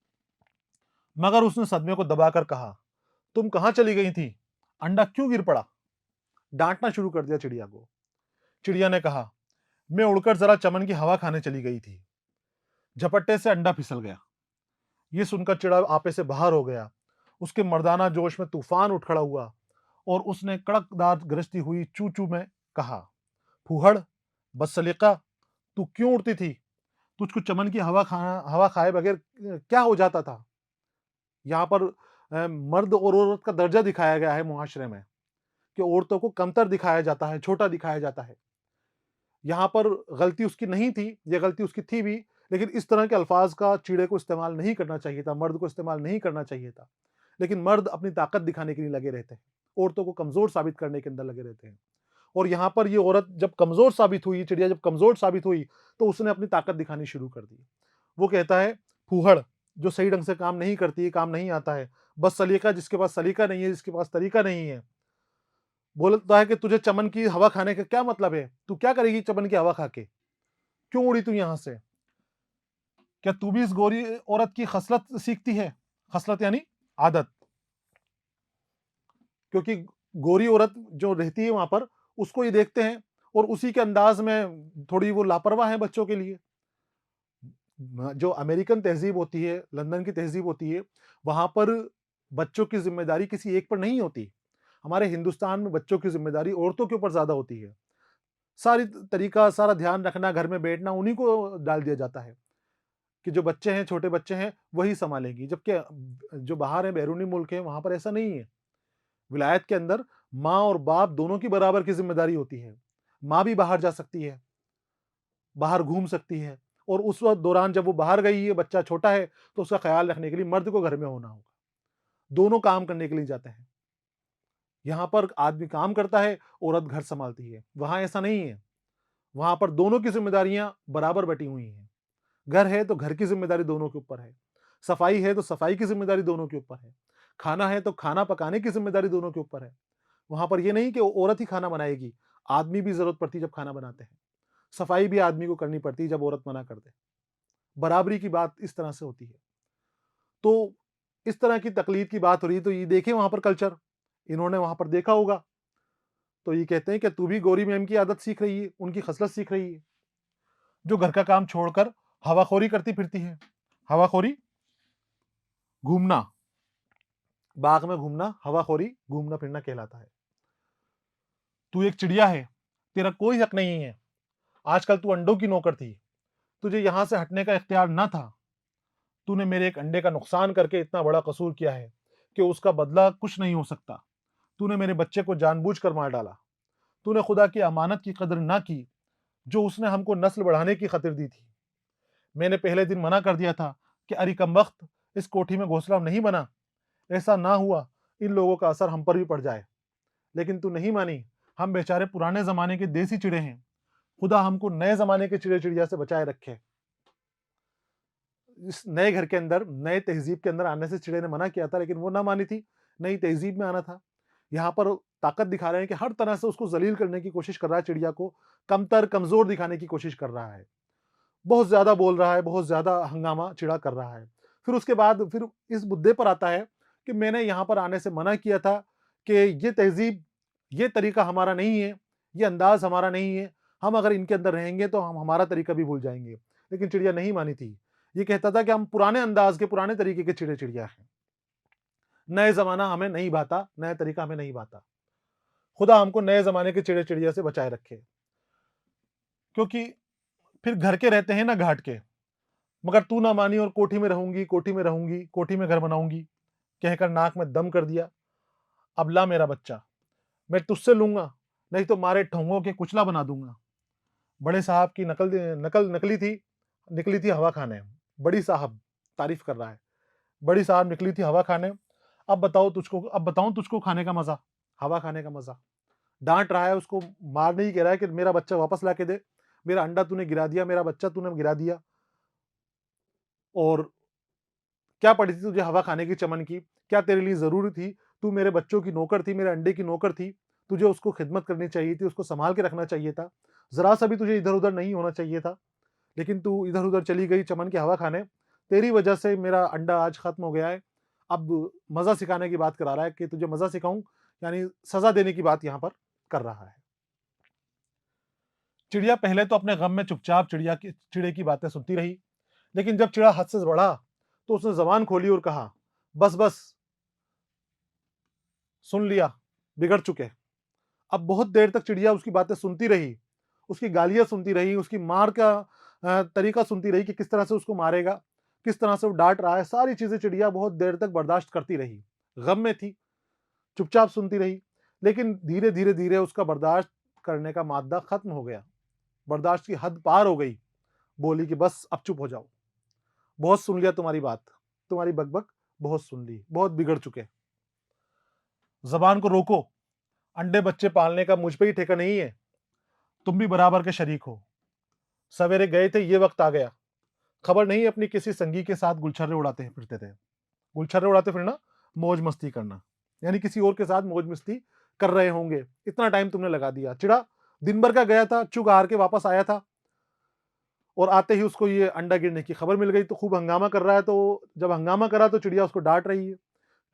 मगर उसने सदमे को दबाकर कहा, तुम कहां चली गई थी? अंडा क्यों गिर पड़ा? डांटना शुरू कर दिया चिड़िया को। चिड़िया ने कहा, मैं उड़कर जरा चमन की हवा खाने चली गई थी, झपट्टे से अंडा फिसल गया। ये सुनकर चिड़ा आपे से बाहर हो गया। उसके मर्दाना जोश में तूफान उठ खड़ा हुआ और उसने कड़कदार गरजती हुई चू चू में कहा, फूहड़, बदसलीका, तू क्यों उड़ती थी? तुझको चमन की हवा खाए बगैर क्या हो जाता था? यहाँ पर मर्द और औरत का दर्जा दिखाया गया है मुआशरे में, कि औरतों को कमतर दिखाया जाता है, छोटा दिखाया जाता है। यहाँ पर गलती उसकी नहीं थी, ये गलती उसकी थी भी, लेकिन इस तरह के अल्फाज का चिड़े को इस्तेमाल नहीं करना चाहिए था, मर्द को इस्तेमाल नहीं करना चाहिए था। लेकिन मर्द अपनी ताकत दिखाने के लिए लगे रहते हैं, औरतों को कमजोर साबित करने के अंदर लगे रहते हैं। और यहाँ पर ये औरत जब कमजोर साबित हुई, चिड़िया जब कमजोर साबित हुई, तो उसने अपनी ताकत दिखानी शुरू कर दी। वो कहता है, फूहड़, जो सही ढंग से काम नहीं करती है, काम नहीं आता है, बस सलीका, जिसके पास सलीका नहीं है, जिसके पास तरीका नहीं है, बोलता है कि तुझे चमन की हवा खाने का क्या मतलब है? तू क्या करेगी चमन की हवा खा के? क्यों उड़ी तू यहां से? क्या तू भी इस गोरी औरत की खसलत सीखती है? खसलत यानी आदत। क्योंकि गोरी औरत जो रहती है वहां पर, उसको ये देखते हैं और उसी के अंदाज में थोड़ी वो लापरवाह है बच्चों के लिए। जो अमेरिकन तहजीब होती है, लंदन की तहजीब होती है, वहां पर बच्चों की जिम्मेदारी किसी एक पर नहीं होती। हमारे हिंदुस्तान में बच्चों की जिम्मेदारी औरतों के ऊपर ज्यादा होती है। सारी तरीका, सारा ध्यान रखना, घर में बैठना उन्हीं को डाल दिया जाता है कि जो बच्चे हैं, छोटे बच्चे हैं, वही संभालेंगी। जबकि जो बाहर है, बैरूनी मुल्क है, वहां पर ऐसा नहीं है। विलायत के अंदर माँ और बाप दोनों की बराबर की जिम्मेदारी होती है। माँ भी बाहर जा सकती है, बाहर घूम सकती है, और उस वक्त दौरान जब वो बाहर गई है, बच्चा छोटा है, तो उसका ख्याल रखने के लिए मर्द को घर में होना होगा। दोनों काम करने के लिए जाते हैं। यहाँ पर आदमी काम करता है, औरत घर संभालती है। वहां ऐसा नहीं है। वहां पर दोनों की जिम्मेदारियां बराबर बटी हुई हैं। घर है तो घर की जिम्मेदारी दोनों के ऊपर है। सफाई है तो सफाई की जिम्मेदारी दोनों के ऊपर है। खाना है तो खाना पकाने की जिम्मेदारी दोनों के ऊपर है। वहां पर यह नहीं कि औरत ही खाना बनाएगी, आदमी भी जरूरत पड़ती है जब खाना बनाते हैं। सफाई भी आदमी को करनी पड़ती है जब औरत मना कर दे। बराबरी की बात इस तरह से होती है। तो इस तरह की तकलीद की बात हो रही है, तो ये देखें वहां पर कल्चर, इन्होंने वहां पर देखा होगा। तो ये कहते हैं कि तू भी गौरी मैम की आदत सीख रही है, उनकी खसलत सीख रही है, जो घर का काम छोड़कर हवाखोरी करती फिरती है। हवाखोरी, घूमना, बाग में घूमना, हवाखोरी घूमना फिरना कहलाता है। तू एक चिड़िया है, तेरा कोई हक नहीं है। आजकल तू अंडों की नौकर थी, तुझे यहां से हटने का इख्तियार ना था। तूने मेरे एक अंडे का नुकसान करके इतना बड़ा कसूर किया है कि उसका बदला कुछ नहीं हो सकता। तूने मेरे बच्चे को जानबूझकर मार डाला। तूने खुदा की अमानत की कदर ना की, जो उसने हमको नस्ल बढ़ाने की खातिर दी थी। मैंने पहले दिन मना कर दिया था कि अरे कमबख्त, इस कोठी में घोंसला नहीं बना। ऐसा ना हुआ इन लोगों का असर हम पर भी पड़ जाए। लेकिन तू नहीं मानी। हम बेचारे पुराने जमाने के देसी चिड़े हैं। खुदा हमको नए जमाने के चिड़े चिड़िया से बचाए रखे। इस नए घर के अंदर, नए तहजीब के अंदर आने से चिड़े ने मना किया था, लेकिन वो ना मानी थी। नई तहजीब में आना था। यहाँ पर ताकत दिखा रहे हैं कि हर तरह से उसको जलील करने की कोशिश कर रहा है, चिड़िया को कमतर, कमजोर दिखाने की कोशिश कर रहा है। बहुत ज्यादा बोल रहा है, बहुत ज्यादा हंगामा चिड़ा कर रहा है। फिर उसके बाद फिर इस मुद्दे पर आता है कि मैंने यहाँ पर आने से मना किया था, कि ये तहजीब, ये तरीका हमारा नहीं है, ये अंदाज हमारा नहीं है। हम अगर इनके अंदर रहेंगे तो हम हमारा तरीका भी भूल जाएंगे। लेकिन चिड़िया नहीं मानी थी। ये कहता था कि हम पुराने अंदाज के, पुराने तरीके के चिड़े चिड़िया हैं। नए जमाना हमें नहीं भाता, नया तरीका हमें नहीं भाता। खुदा हमको नए जमाने के चिड़े चिड़िया से बचाए रखे। क्योंकि फिर घर के रहते हैं ना घाट के। मगर तू ना मानी और कोठी में रहूंगी, कोठी में रहूंगी, कोठी में घर बनाऊंगी कहकर नाक में दम कर दिया। अब ला मेरा बच्चा, मैं तुझसे लूंगा, नहीं तो मारे ठोंगों के कुचला बना दूंगा। बड़े साहब की नकल नकल नकली थी निकली थी हवा खाने। बड़ी साहब तारीफ कर रहा है, बड़ी साहब निकली थी हवा खाने। अब बताऊं तुझको खाने का मजा, हवा खाने का मजा। डांट रहा है उसको, मारने ही कह रहा है कि मेरा बच्चा वापस ला के दे, मेरा अंडा तूने गिरा दिया, मेरा बच्चा तूने गिरा दिया। और क्या पड़ी थी तुझे हवा खाने की चमन की? क्या तेरे लिए जरूरी थी? तू मेरे बच्चों की नौकर थी, मेरे अंडे की नौकर थी। तुझे उसको खिदमत करनी चाहिए थी, उसको संभाल के रखना चाहिए था। जरा सा भी तुझे इधर उधर नहीं होना चाहिए था, लेकिन तू इधर उधर चली गई चमन की हवा खाने। तेरी वजह से मेरा अंडा आज खत्म हो गया है। अब मजा सिखाने की बात करा रहा है कि तुझे मजा सिखाऊं, यानी सजा देने की बात यहां पर कर रहा है। चिड़िया पहले तो अपने गम में चुपचाप चिड़े की बातें सुनती रही, लेकिन जब चिड़ा हद से बढ़ा तो उसने जबान खोली और कहा, बस बस, सुन लिया, बिगड़ चुके। अब बहुत देर तक चिड़िया उसकी बातें सुनती रही, उसकी गालियां सुनती रही, उसकी मार का तरीका सुनती रही कि किस तरह से उसको मारेगा, किस तरह से वो डांट रहा है। सारी चीजें चिड़िया बहुत देर तक बर्दाश्त करती रही, गम में थी, चुपचाप सुनती रही। लेकिन धीरे धीरे धीरे उसका बर्दाश्त करने का मादा खत्म हो गया, बर्दाश्त की हद पार हो गई। बोली कि बस अब चुप हो जाओ, बहुत सुन लिया तुम्हारी बात, तुम्हारी बकबक बहुत सुन ली, बहुत बिगड़ चुके। जबान को रोको, अंडे बच्चे पालने का मुझ पे ही ठेका नहीं है, तुम भी बराबर के शरीक हो। सवेरे गए थे, ये वक्त आ गया, खबर नहीं अपनी किसी संगी के साथ गुलछर्रे उड़ाते फिरते थे। गुलछर्रे उड़ाते फिरना, मौज मस्ती करना, यानी किसी और के साथ मौज मस्ती कर रहे होंगे। इतना टाइम तुमने लगा दिया। चिड़ा दिन भर का गया था, चुग हार के वापस आया था, और आते ही उसको ये अंडा गिरने की खबर मिल गई, तो खूब हंगामा कर रहा है। तो जब हंगामा करा तो चिड़िया उसको डांट रही है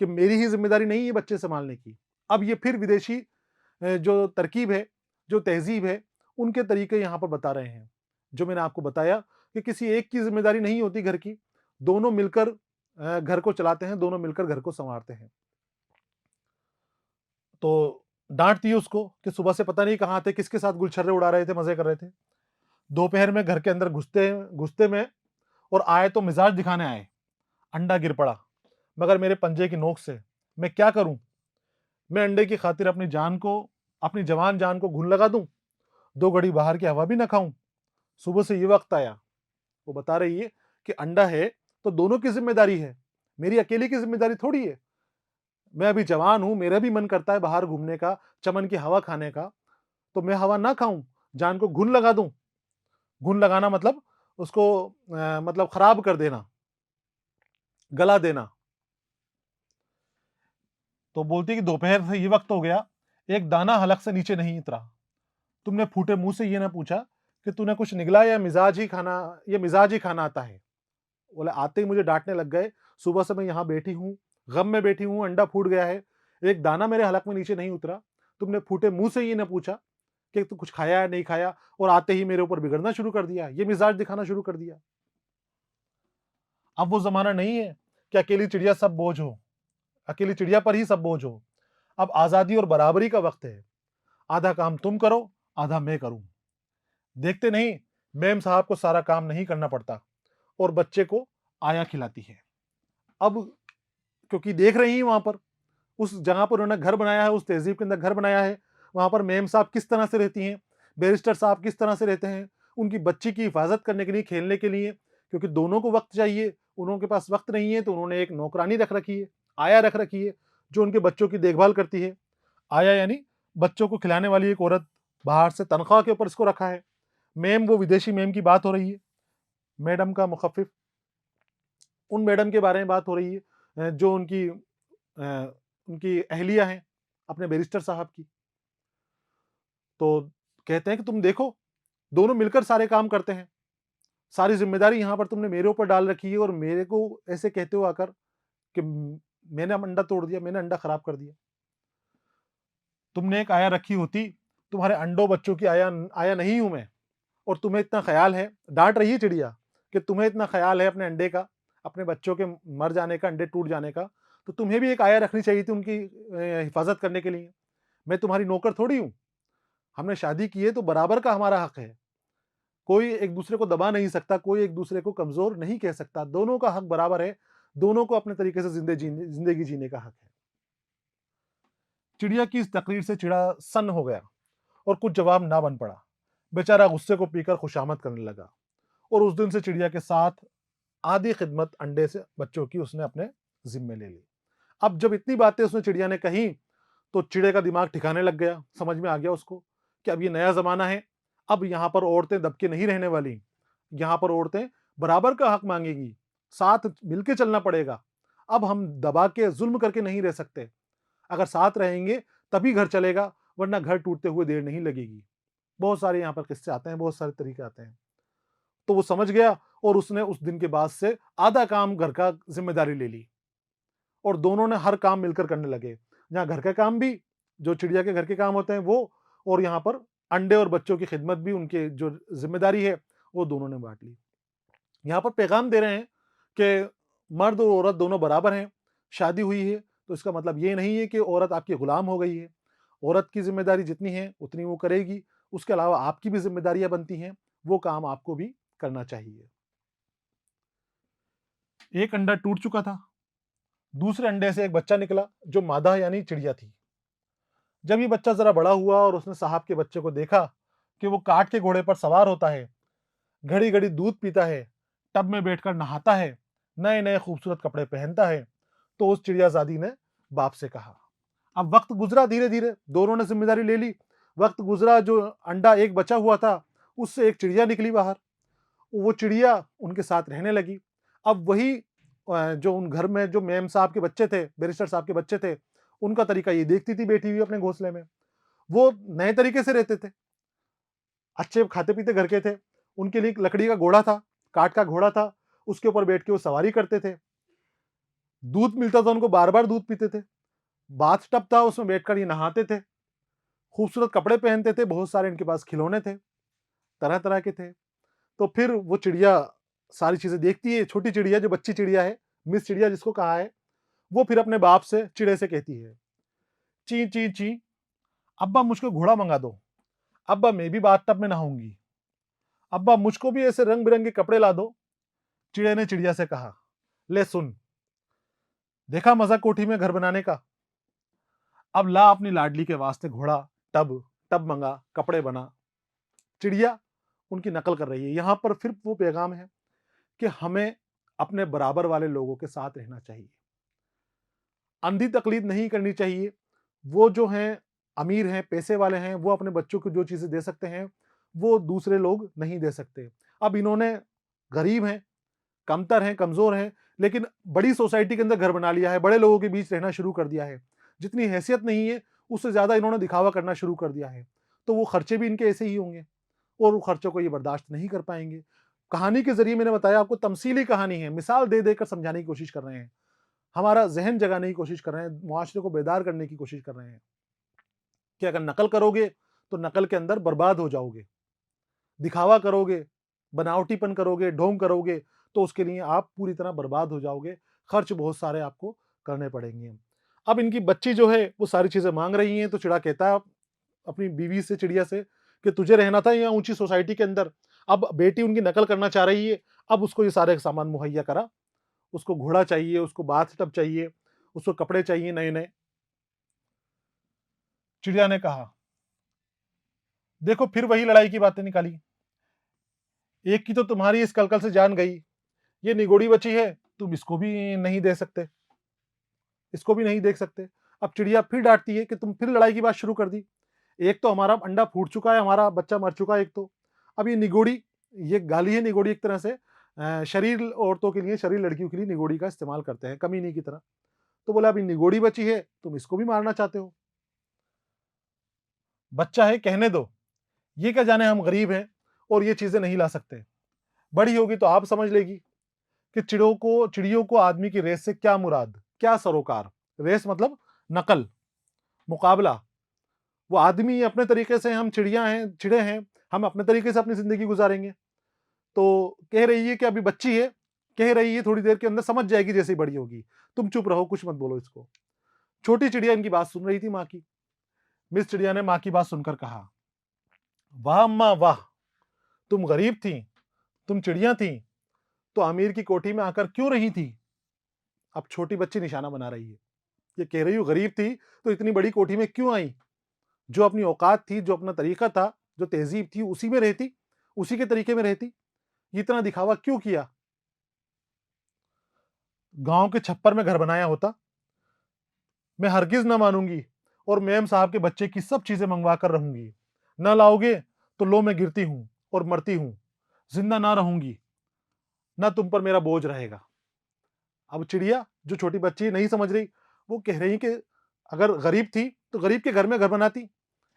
कि मेरी ही जिम्मेदारी नहीं है बच्चे संभालने की। अब ये फिर विदेशी जो तरकीब है, जो तहजीब है, उनके तरीके यहां पर बता रहे हैं। जो मैंने आपको बताया कि किसी एक की जिम्मेदारी नहीं होती घर की, दोनों मिलकर घर को चलाते हैं, दोनों मिलकर घर को संवारते हैं। तो डांट दी उसको कि सुबह से पता नहीं कहां थे, किसके साथ गुलछर्रे उड़ा रहे थे, मजे कर रहे थे। दोपहर में घर के अंदर घुसते घुसते में और आए तो मिजाज दिखाने आए। अंडा गिर पड़ा, मगर मेरे पंजे की नोक से। मैं क्या करूं? मैं अंडे की खातिर अपनी जवान जान को घुन लगा दूं, 2 घड़ी बाहर की हवा भी ना खाऊं। सुबह से ये वक्त आया। वो बता रही है कि अंडा है तो दोनों की जिम्मेदारी है, मेरी अकेली की जिम्मेदारी थोड़ी है। मैं अभी जवान हूं, मेरा भी मन करता है बाहर घूमने का, चमन की हवा खाने का, तो मैं हवा ना खाऊं, जान को घुन लगा दूं। घुन लगाना मतलब उसको मतलब खराब कर देना, गला देना। तो बोलती है कि दोपहर से ये वक्त हो गया, एक दाना हलक से नीचे नहीं उतरा। तुमने फूटे मुंह से ये ना पूछा कि तूने कुछ निगला या मिजाज ही खाना आता है। बोले आते ही मुझे डांटने लग गए। सुबह से मैं यहाँ बैठी हूँ, गम में बैठी हूँ, अंडा फूट गया है, एक दाना मेरे हलक में नीचे नहीं उतरा। तुमने फूटे मुंह से ये ना पूछा कि तू कुछ खाया है नहीं खाया, और आते ही मेरे ऊपर बिगड़ना शुरू कर दिया, ये मिजाज दिखाना शुरू कर दिया। अब वो जमाना नहीं है कि अकेली चिड़िया सब बोझ हो, अकेली चिड़िया पर ही सब बोझ हो। अब आजादी और बराबरी का वक्त है। आधा काम तुम करो, आधा मैं करूं। देखते नहीं, मेम साहब को सारा काम नहीं करना पड़ता और बच्चे को आया खिलाती है। अब क्योंकि देख रही हैं वहां पर, उस जगह पर उन्होंने घर बनाया है, उस तहजीब के अंदर घर बनाया है, वहां पर मेम साहब किस तरह से रहती हैं, बैरिस्टर साहब किस तरह से रहते हैं, उनकी बच्ची की हिफाजत करने के लिए, खेलने के लिए, क्योंकि दोनों को वक्त चाहिए। उनके पास वक्त नहीं है तो उन्होंने एक नौकरानी रख रखी है, आया रख रखी है, जो उनके बच्चों की देखभाल करती है। आया यानी बच्चों को खिलाने वाली एक औरत, बाहर से तनख्वाह के ऊपर इसको रखा है। मेम, वो विदेशी मेम की बात हो रही है, मैडम का मुखफ़िफ, उन मैडम के बारे में बात हो रही है जो उनकी अहलिया हैं, अपने बैरिस्टर साहब की। तो कहते हैं कि तुम देखो, दोनों मिलकर सारे काम करते हैं, सारी जिम्मेदारी यहाँ पर तुमने मेरे ऊपर डाल रखी है, और मेरे को ऐसे कहते हो आकर कि मैंने अंडा तोड़ दिया, मैंने अंडा खराब कर दिया। तुमने एक आया रखी होती, तुम्हारे अंडों बच्चों की आया आया नहीं हूं मैं, और तुम्हें इतना ख्याल है, डांट रही है चिड़िया कि तुम्हें इतना ख्याल है अपने अंडे का, अपने बच्चों के मर जाने का, अंडे टूट जाने का, तो तुम्हें भी एक आया रखनी चाहिए थी उनकी हिफाजत करने के लिए। मैं तुम्हारी नौकर थोड़ी हूं, हमने शादी की है तो बराबर का हमारा हक है। कोई एक दूसरे को दबा नहीं सकता, कोई एक दूसरे को कमजोर नहीं कह सकता, दोनों का हक बराबर है, दोनों को अपने तरीके से जिंदगी जीने का हक है। चिड़िया की इस तकरीर से चिड़ा सन्न हो गया और कुछ जवाब ना बन पड़ा। बेचारा गुस्से को पीकर खुशामद करने लगा और उस दिन से चिड़िया के साथ आधी खिदमत अंडे से बच्चों की उसने अपने जिम्मे ले ली। अब जब इतनी बातें उसने चिड़िया ने कही तो चिड़े का दिमाग ठिकाने लग गया। समझ में आ गया उसको कि अब ये नया जमाना है, अब यहाँ पर औरतें दबके नहीं रहने वाली, यहाँ पर औरतें बराबर का हक मांगेगी, साथ मिलके चलना पड़ेगा। अब हम दबा के जुल्म करके नहीं रह सकते, अगर साथ रहेंगे तभी घर चलेगा, वरना घर टूटते हुए देर नहीं लगेगी। बहुत सारे यहाँ पर किस्से आते हैं, बहुत सारे तरीके आते हैं। तो वो समझ गया और उसने उस दिन के बाद से आधा काम घर का जिम्मेदारी ले ली और दोनों ने हर काम मिलकर करने लगे। जहाँ घर का काम भी, जो चिड़िया के घर के काम होते हैं वो, और यहाँ पर अंडे और बच्चों की खिदमत भी, उनके जो जिम्मेदारी है वो दोनों ने बांट ली। यहाँ पर पैगाम दे रहे हैं कि मर्द और औरत दोनों बराबर हैं। शादी हुई है तो इसका मतलब ये नहीं है कि औरत आपकी गुलाम हो गई है। औरत की जिम्मेदारी जितनी है उतनी वो करेगी, उसके अलावा आपकी भी जिम्मेदारियां बनती हैं, वो काम आपको भी करना चाहिए। एक अंडा टूट चुका था, दूसरे अंडे से एक बच्चा निकला जो मादा यानी चिड़िया थी। जब ये बच्चा जरा बड़ा हुआ और उसने साहब के बच्चे को देखा कि वो काठ के घोड़े पर सवार होता है, घड़ी घड़ी दूध पीता है, टब में बैठकर नहाता है, नए नए खूबसूरत कपड़े पहनता है, तो उस चिड़ियाजादी ने बाप से कहा। अब वक्त गुजरा, धीरे धीरे दोनों ने जिम्मेदारी ले ली। वक्त गुजरा, जो अंडा एक बचा हुआ था उससे एक चिड़िया निकली बाहर। वो चिड़िया उनके साथ रहने लगी। अब वही जो उन घर में जो मेम साहब के बच्चे थे, बैरिस्टर साहब के बच्चे थे, उनका तरीका ये देखती थी बैठी हुई अपने घोंसले में। वो नए तरीके से रहते थे, अच्छे खाते पीते घर के थे। उनके लिए एक लकड़ी का घोड़ा था, काठ का घोड़ा था, उसके ऊपर बैठ के वो सवारी करते थे। दूध मिलता था उनको, बार बार दूध पीते थे। बाथ टब था, उसमें बैठकर ये नहाते थे। खूबसूरत कपड़े पहनते थे, बहुत सारे इनके पास खिलौने थे, तरह तरह के थे। तो फिर वो चिड़िया सारी चीजें देखती है। छोटी चिड़िया, जो बच्ची चिड़िया है, मिस चिड़िया जिसको कहा है, वो फिर अपने बाप से, चिड़े से कहती है, ची ची ची, अब्बा मुझको घोड़ा मंगा दो, अब्बा मैं भी बाथ टब में नहाऊंगी, अब्बा मुझको भी ऐसे रंग बिरंगे कपड़े ला दो। चिड़े ने चिड़िया से कहा, ले सुन, देखा मजा कोठी में घर बनाने का, अब ला अपनी लाडली के वास्ते घोड़ा, टब, टब मंगा, कपड़े बना। चिड़िया उनकी नकल कर रही है। यहां पर फिर वो पैगाम है कि हमें अपने बराबर वाले लोगों के साथ रहना चाहिए, अंधी तकलीद नहीं करनी चाहिए। वो जो हैं अमीर हैं, पैसे वाले हैं, वो अपने बच्चों को जो चीजें दे सकते हैं वो दूसरे लोग नहीं दे सकते। अब इन्होंने, गरीब हैं, कमतर हैं, कमजोर हैं, लेकिन बड़ी सोसाइटी के अंदर घर बना लिया है, बड़े लोगों के बीच रहना शुरू कर दिया है। जितनी हैसियत नहीं है उससे ज्यादा इन्होंने दिखावा करना शुरू कर दिया है। तो वो खर्चे भी इनके ऐसे ही होंगे और वो खर्चों को ये बर्दाश्त नहीं कर पाएंगे। कहानी के जरिए मैंने बताया आपको, तमसीली कहानी है, मिसाल दे देकर समझाने की कोशिश कर रहे हैं, हमारा जहन जगाने की कोशिश कर रहे हैं, मुआशरे को बेदार करने की कोशिश कर रहे हैं कि अगर नकल करोगे तो नकल के अंदर बर्बाद हो जाओगे, दिखावा करोगे, बनावटीपन करोगे, ढोंग करोगे, तो उसके लिए आप पूरी तरह बर्बाद हो जाओगे। खर्च बहुत सारे आपको करने पड़ेंगे। अब इनकी बच्ची जो है वो सारी चीजें मांग रही हैं, तो चिड़ा कहता है अपनी बीवी से, चिड़िया से, कि तुझे रहना था यहाँ ऊंची सोसाइटी के अंदर, अब बेटी उनकी नकल करना चाह रही है, अब उसको ये सारे सामान मुहैया करा। उसको घोड़ा चाहिए, उसको बाथ टब चाहिए, उसको कपड़े चाहिए नए नए। चिड़िया ने कहा, देखो फिर वही लड़ाई की बातें निकाली, एक की तो तुम्हारी इस कलकल से जान गई, ये निगोड़ी बची है, तुम इसको भी नहीं दे सकते, इसको भी नहीं देख सकते। अब चिड़िया फिर डांटती है कि तुम फिर लड़ाई की बात शुरू कर दी, एक तो हमारा अंडा फूट चुका है, हमारा बच्चा मर चुका है, एक तो अब ये निगोड़ी, ये गाली है निगोड़ी एक तरह से, शरीर औरतों के लिए, शरीर लड़कियों के लिए निगोड़ी का इस्तेमाल करते हैं कमीनी की तरह। तो बोला अभी निगोड़ी बची है, तुम इसको भी मारना चाहते हो, बच्चा है कहने दो, ये क्या जाने हम गरीब हैं और ये चीजें नहीं ला सकते, बड़ी होगी तो आप समझ लेगी कि चिड़ियों को आदमी की रेस से क्या मुराद, क्या सरोकार। रेस मतलब नकल, मुकाबला। वो आदमी अपने तरीके से, हम चिड़िया हैं, चिड़े हैं, हम अपने तरीके से अपनी जिंदगी गुजारेंगे। तो कह रही है कि अभी बच्ची है, कह रही है थोड़ी देर के अंदर समझ जाएगी जैसे ही बड़ी होगी, तुम चुप रहो, कुछ मत बोलो इसको। छोटी चिड़िया इनकी बात सुन रही थी, माँ की। मिस चिड़िया ने माँ की बात सुनकर कहा, वाह अम्मा वाह, तुम गरीब थी, तुम चिड़िया थी, तो अमीर की कोठी में आकर क्यों रही थी। अब छोटी बच्ची निशाना बना रही है, ये कह रही हूँ गरीब थी तो इतनी बड़ी कोठी में क्यों आई? जो अपनी औकात थी, जो अपना तरीका था, जो तहज़ीब थी, उसी में रहती, उसी के तरीके में रहती। ये इतना दिखावा क्यों किया? गाँव के छप्पर में घर बनाया होता, मैं हरगिज़ ना मानूँगी और मेम साहब के बच्चे की सब चीज़ें मँगवा कर रहूँगी। ना लाओगे तो लो मैं गिरती हूँ और मरती हूँ, ज़िंदा ना रहूँगी, ना तुम पर मेरा बोझ रहेगा। अब चिड़िया जो छोटी बच्ची नहीं समझ रही, वो कह रही कि अगर गरीब थी, तो गरीब के घर में घर बनाती।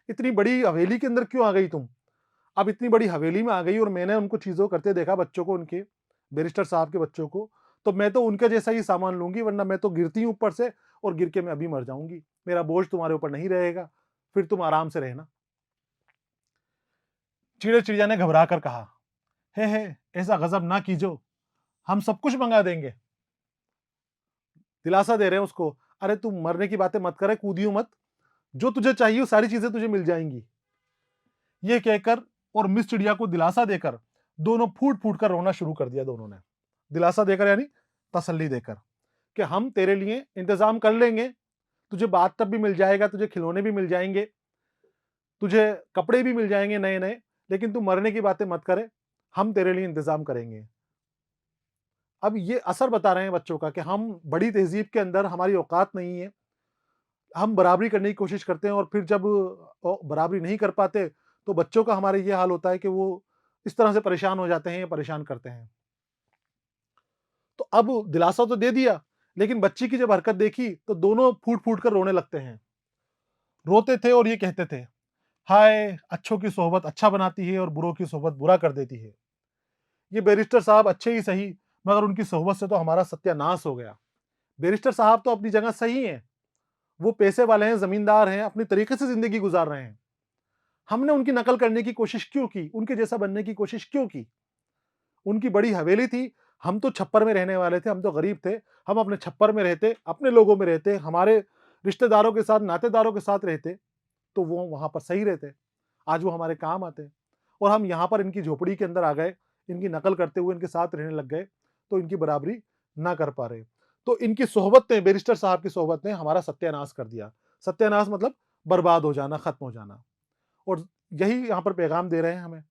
इतनी बड़ी हवेली के अंदर क्यों आ गई तुम? अब इतनी बड़ी हवेली में आ गई और मैंने उनको चीज़ों करते देखा बच्चों को उनके, बैरिस्टर साहब के बच्चों को, तो मैं तो उनके जैसा ही सामान लूँगी वरना मैं तो गिरती हूँ ऊपर से और गिर के मैं अभी मर जाऊँगी। मेरा बोझ तुम्हारे ऊपर नहीं रहेगा, फिर तुम आराम से रहना। चिड़िया ने घबरा कर कहा, हे, ऐसा गज़ब ना कीजो, हम सब कुछ मँगा देंगे। दिलासा दे रहे हैं उसको, अरे तू मरने की बातें मत करे, कूदियो मत, जो तुझे चाहिए वो सारी चीज़ें तुझे मिल जाएँगी। ये कहकर और मिस चिड़िया को दिलासा देकर दोनों फूट-फूट कर रोना शुरू कर दिया दोनों ने। दिलासा देकर यानी तसल्ली देकर कि हम तेरे लिए इंतज़ाम कर लेंगे, तुझे बाथ टब भी मिल जाएगा, तुझे खिलौने भी मिल जाएँगे, तुझे कपड़े भी मिल जाएँगे नए-नए, लेकिन तू मरने की बातें मत करे, हम तेरे लिए इंतज़ाम करेंगे। अब ये असर बता रहे हैं बच्चों का कि हम बड़ी तहज़ीब के अंदर हमारी औकात नहीं है, हम बराबरी करने की कोशिश करते हैं और फिर जब बराबरी नहीं कर पाते, तो बच्चों का हमारा ये हाल होता है कि वो इस तरह से परेशान हो जाते हैं या परेशान करते हैं। तो अब दिलासा तो दे दिया, लेकिन बच्ची की जब हरकत देखी, तो दोनों फूट-फूट कर रोने लगते हैं। रोते थे और ये कहते थे, हाय! अच्छों की सोहबत अच्छा बनाती है और बुरों की सोहबत बुरा कर देती है। ये बैरिस्टर साहब अच्छे ही सही, मगर उनकी सोहबत से तो हमारा सत्यानाश हो गया। बैरिस्टर साहब तो अपनी जगह सही हैं, वो पैसे वाले हैं, ज़मींदार हैं, अपने तरीके से ज़िंदगी गुज़ार रहे हैं। हमने उनकी नकल करने की कोशिश क्यों की? उनके जैसा बनने की कोशिश क्यों की? उनकी बड़ी हवेली थी, हम तो छप्पर में रहने वाले थे, हम तो गरीब थे। हम अपने छप्पर में रहते, अपने लोगों में रहते, हमारे रिश्तेदारों के साथ, नातेदारों के साथ रहते, तो वो वहाँ पर सही रहते। आज वो हमारे काम आते। और हम यहाँ पर इनकी झोपड़ी के अंदर आ गए, इनकी नकल करते हुए इनके साथ रहने लग गए, तो इनकी बराबरी ना कर पा रहे। तो इनकी सोहबत ने, बैरिस्टर साहब की सोहबत ने हमारा सत्यानाश कर दिया। सत्यानाश मतलब बर्बाद हो जाना, खत्म हो जाना। और यही यहाँ पर पैगाम दे रहे हैं हमें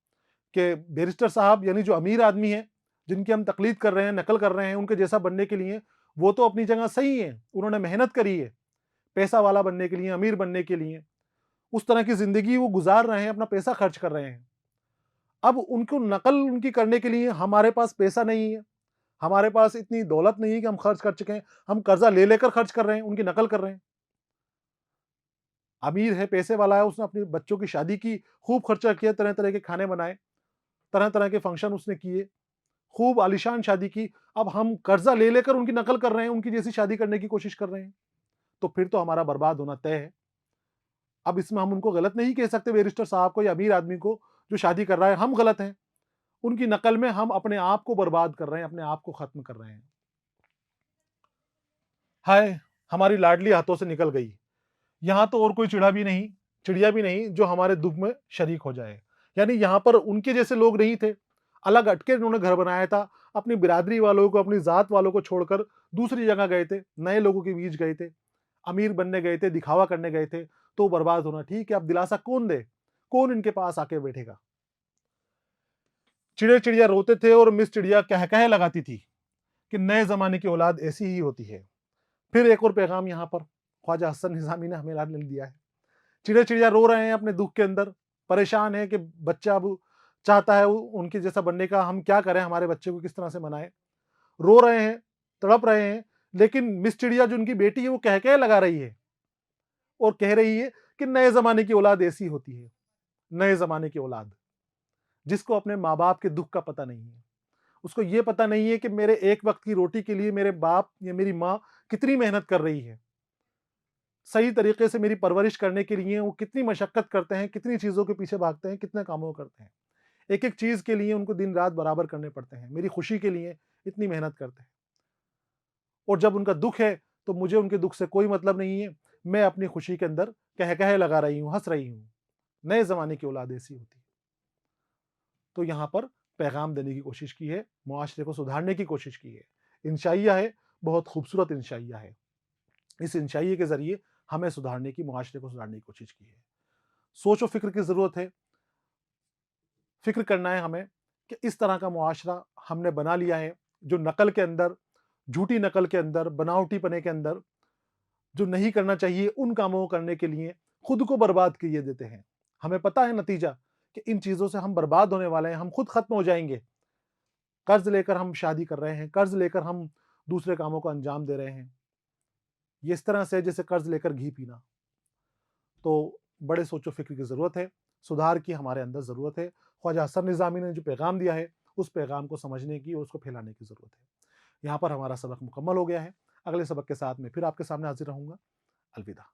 कि बैरिस्टर साहब यानी जो अमीर आदमी है, जिनकी हम तकलीद कर रहे हैं, नकल कर रहे हैं, उनके जैसा बनने के लिए, वो तो अपनी जगह सही है, उन्होंने मेहनत करी है, पैसा वाला बनने के लिए, अमीर बनने के लिए, उस तरह की ज़िंदगी वो गुज़ार रहे हैं, अपना पैसा खर्च कर रहे हैं। अब उनको नकल उनकी करने के लिए हमारे पास पैसा नहीं है, हमारे पास इतनी दौलत नहीं है कि हम खर्च कर चुके हैं, हम कर्ज़ा ले लेकर खर्च कर रहे हैं, उनकी नकल कर रहे हैं। अमीर है, पैसे वाला है, उसने अपने बच्चों की शादी की, खूब खर्चा किया, तरह-तरह के खाने बनाए, तरह-तरह के फंक्शन उसने किए, खूब आलीशान शादी की। अब हम कर्ज़ा ले लेकर उनकी नकल कर रहे हैं, उनकी जैसी शादी करने की कोशिश कर रहे हैं, तो फिर तो हमारा बर्बाद होना तय है। अब इसमें हम उनको गलत नहीं कह सकते बैरिस्टर साहब को या अमीर आदमी को जो शादी कर रहा है, हम गलत हैं। उनकी नकल में हम अपने आप को बर्बाद कर रहे हैं, अपने आप को खत्म कर रहे हैं। हाय! हमारी लाडली हाथों से निकल गई। यहाँ तो और कोई चिड़िया भी नहीं जो हमारे दुःख में शरीक हो जाए। यानी यहाँ पर उनके जैसे लोग नहीं थे, अलग हट के उन्होंने घर बनाया था, अपनी बिरादरी वालों को, अपनी ज़ात वालों को छोड़कर दूसरी जगह गए थे, नए लोगों के बीच गए थे, अमीर बनने गए थे, दिखावा करने गए थे, तो बर्बाद होना ठीक है, अब दिलासा कौन दे? कौन इनके पास आके बैठेगा? चिड़िया रोते थे और मिस चिड़िया कह लगाती थी कि नए ज़माने की औलाद ऐसी ही होती है। फिर एक और पैगाम यहाँ पर ख्वाजा हसन निज़ामी ने हमें लाल दिया है। चिड़िया रो रहे हैं अपने दुःख के अंदर, परेशान है कि बच्चा अब चाहता है उनके जैसा बनने का, हम क्या करें, हमारे बच्चे को किस तरह से मनाएँ? रो रहे हैं, तड़प रहे हैं, लेकिन मिस चिड़िया जो उनकी बेटी है वो कह लगा रही है और कह रही है कि नए ज़माने की औलाद ऐसी होती है, नए ज़माने की औलाद, जिसको अपने माँ-बाप के दुःख का पता नहीं है। उसको ये पता नहीं है कि मेरे एक वक़्त की रोटी के लिए मेरे बाप या मेरी माँ कितनी मेहनत कर रही है। सही तरीके से मेरी परवरिश करने के लिए वो कितनी मशक्कत करते हैं, कितनी चीज़ों के पीछे भागते हैं, कितने कामों को करते हैं। एक-एक चीज़ के लिए उनको दिन-रात बराबर करने पड़ते हैं। मेरी खुशी के लिए इतनी मेहनत करते हैं। और जब उनका दुःख है, तो मुझे उनके दुःख से कोई मतलब नहीं है। मैं अपनी खुशी के अंदर कह लगा रही हूँ, हँस रही हूँ। नए ज़माने की औलाद ऐसी होती है। तो यहाँ पर पैगाम देने की कोशिश की है, मुआशरे को सुधारने की कोशिश की है। इंशाइया है, बहुत खूबसूरत इंशाइया है। इस इंशाइये के ज़रिए हमें सुधारने की, मुआशरे को सुधारने की कोशिश की है। सोच और फ़िक्र की ज़रूरत है। फ़िक्र करना है हमें कि इस तरह का मुआशरा हमने बना लिया है, जो नकल के अंदर, झूठी नकल के अंदर, बनावटीपने के अंदर, जो नहीं करना चाहिए उन कामों को करने के लिए खुद को बर्बाद किए देते हैं। हमें पता है नतीजा कि इन चीज़ों से हम बर्बाद होने वाले हैं, हम खुद खत्म हो जाएँगे। कर्ज़ लेकर हम शादी कर रहे हैं, कर्ज़ लेकर हम दूसरे कामों को अंजाम दे रहे हैं। ये इस तरह से है जैसे कर्ज़ लेकर घी पीना। तो बड़े सोचो-फ़िक्र की ज़रूरत है, सुधार की हमारे अंदर ज़रूरत है। ख्वाजा हसन निज़ामी ने जो पैगाम दिया है, उस पैगाम को समझने की और उसको फैलाने की ज़रूरत है। यहाँ पर हमारा सबक मुकम्मल हो गया है। अगले सबक के साथ मैं फिर आपके सामने हाज़िर रहूँगा। अलविदा।